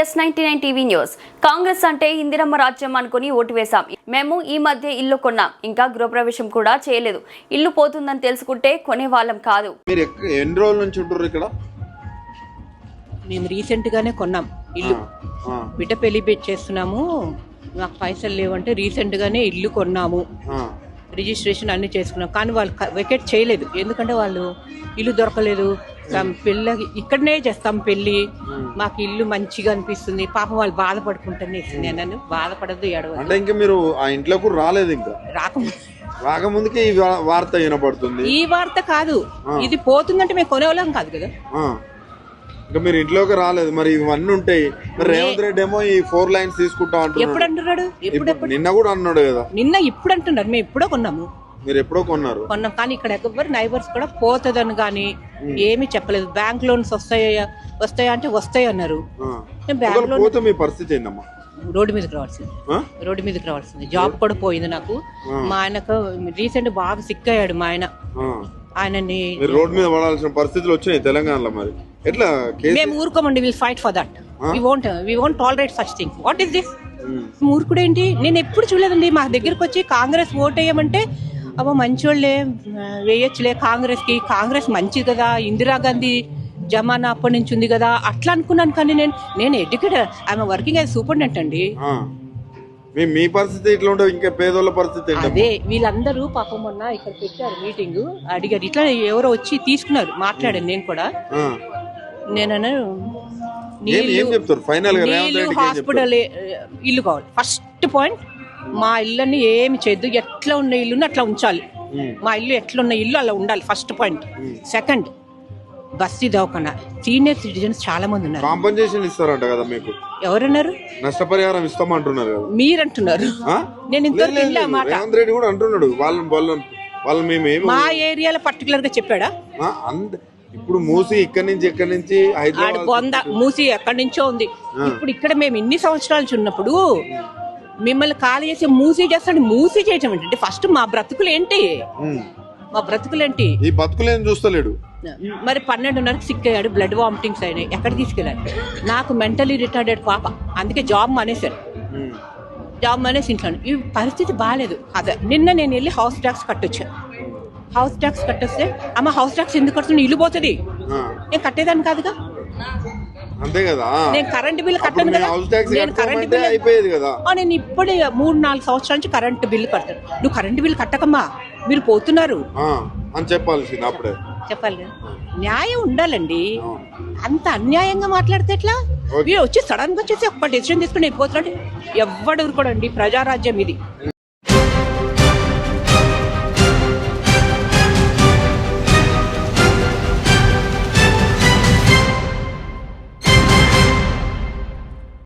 S99 TV news. Congress అంటే ఇందిరమ్మ రాజ్యం అనుకుని ఓటు వేశాం. మేము ఈ మధ్య ఇల్లు కొన్నాం, ఇంకా గృహప్రవేశం కూడా చేయలేదు. ఇల్లు పోతుందని తెలుసుకుంటే కొనే వాళ్ళం కాదు. మీరు ఎన్ని రోజుల నుంచి ఉంటారు ఇక్కడ? మేము రీసెంట్ గానే కొన్నాం ఇల్లు. బిడ్డ పెళ్లి చేస్తున్నాము, నాకు పైసలు లేవంటే రీసెంట్ గానే ఇల్లు కొన్నాము, రిజిస్ట్రేషన్ అన్ని చేసుకున్నాం. కానీ వాళ్ళు వెకేట్ చేయలేదు, ఎందుకంటే వాళ్ళు ఇల్లు దొరకలేదు. పెళ్ళి ఇక్కడనే చేస్తాం పెళ్లి, మాకు ఇల్లు మంచిగా అనిపిస్తుంది. పాపం వాళ్ళు బాధపడుకుంటానే ఇస్తుంది. నన్ను బాధపడద్దు ఎడవ అంటే ఇంకా మీరు ఆ ఇంట్లో కూడా రాలేదు, ఇంకా రాకముందుకే ఈ వార్త వినపడుతుంది. ఈ వార్త కాదు, ఇది పోతుందంటే మేము కొనేవాళ్ళం కాదు కదా. ఇంకా మీరు ఇంట్లోకి రాలేదు, మరి ఇవన్నీ ఉంటాయి. మరి రేవంత్ రెడ్డి ఏమో ఈ 4 లైన్స్ తీసుకుంటా అంటున్నాడు. ఎప్పుడు అంటున్నాడు? నిన్న కూడా అన్నాడు కదా. నిన్న ఇప్పుడు అంటున్నారు, మేము ఎప్పుడో కొన్నాము. మీరు ఎప్పుడో కొన్నాం, కానీ ఇక్కడ ఎవరు నైబర్స్ కూడా పోతుందని కానీ ఏమీ చెప్పలేదు. బ్యాంక్ లోన్స్ వస్తాయా అంటే వస్తాయి అన్నారు. మీ పరిస్థితి ఏందమ్మా? రోడ్డు మీదకి రావాల్సింది. జాబ్ కూడా పోయింది నాకు. మా ఆయనకు రీసెంట్ బాగా సిక్ అయ్యాడు మా ఆయనని. రోడ్ మీద పడాల్సిన పరిస్థితులు వచ్చినాయి తెలంగాణలో. మరి ఎట్లా? మేము ఊరుకోమండి, will fight for that. We won't tolerate such things. What is this? మూర్ఖుడేంటి? నేను ఎప్పుడు చూడలేదండి. మా దగ్గరకు వచ్చి కాంగ్రెస్ ఓట్ వేయమంటే అబ్బా మంచోళ్ళే వేయచ్చులే కాంగ్రెస్ కి, కాంగ్రెస్ మంచిది కదా, ఇందిరాగాంధీ జమానా అప్పటి నుంచి ఉంది కదా అట్లా అనుకున్నాను. కానీ నేను educated, I'm working as superintendent అండి. మీ పరిస్థితి ఇట్లా ఉంటుంది, ఇంకా పేదోళ్ళ పరిస్థితి అదే. వీళ్ళందరూ పాపం మొన్న ఇక్కడ పెట్టారు మీటింగ్, అడిగారు. ఇట్లా ఎవరో వచ్చి తీసుకున్నారు, మాట్లాడాను నేను కూడా. నేను హాస్పిటల్ ఇల్లు కావాలి ఫస్ట్ పాయింట్. మా ఇల్లుని ఏమి చేయద్దు, ఎట్లా ఉన్న ఇల్లుని అట్లా ఉంచాలి. మా ఇల్లు ఎట్లా ఉన్న ఇల్లు అలా ఉండాలి, ఫస్ట్ పాయింట్. సెకండ్, బస్తీ దవాఖానా. సీనియర్ సిటిజన్స్ చాలా మంది ఉన్నారు. కాంపెన్సేషన్ ఇస్తారంట కదా మీకు? ఎవరన్నారు? నష్టపరిహారం ఇస్తామంటున్నారు కదా మీరంటున్నారు. నేను ఇంతవరకు మాట రేవంత్ రెడ్డి కూడా అంటున్నాడు. వాళ్ళు మా ఏరియాలో పర్టికులర్ గా చెప్పాడా? ఇప్పుడు మూసి ఇక్కడి నుంచి హైదరాబాద్, మూసి ఎక్కడి నుంచో ఉంది. ఇప్పుడు ఇక్కడ మేము ఇన్ని సంవత్సరాల నుంచి ఉన్నప్పుడు మిమ్మల్ని ఖాళీ చేసి మూసి చేస్తాడు. మూసి చేయటం ఏంటంటే ఫస్ట్ మా బ్రతుకులు ఏంటి? ఈ బతుకులేం చూస్తలేడు. మరి 12:30కి సిక్ అయ్యాడు, బ్లడ్ వామిటింగ్స్ అయినాయి. ఎక్కడ తీసుకెళ్ళాడు? నాకు మెంటలీ రిటార్డెడ్ పాప, అందుకే జాబ్ మానేశాను. జాబ్ మానేసి ఇంట్లో ఈ పరిస్థితి బాగాలేదు. అదే నిన్న నేను వెళ్ళి హౌస్ ట్యాక్స్ కట్టొచ్చాను. హౌస్ ట్యాక్స్ కట్టొస్తే అమ్మ హౌస్ ట్యాక్స్ ఎందుకు కడుతున్నా, ఇల్లు పోతుంది. నేను కట్టేదాన్ని కాదుగా. అంతే కదా. నేను కరెంట్ బిల్లు కట్టాను కదా. నేను కరెంట్ బిల్లు నేను ఇప్పుడు 3-4 సంవత్సరాల నుంచి కరెంట్ బిల్లు కడతాను. నువ్వు కరెంట్ బిల్లు కట్టకమ్మా, మీరు పోతున్నారు అని చెప్పాలి కదా. న్యాయం ఉండాలండి. అంత అన్యాయంగా మాట్లాడితే ఎట్లా? మీరు వచ్చి సడన్ గా వచ్చేసి ఒక డెసిషన్ తీసుకుని వెళ్ళిపోతున్నాడు. ఎవడు ఊరుకోడండి. ప్రజారాజ్యం ఇది.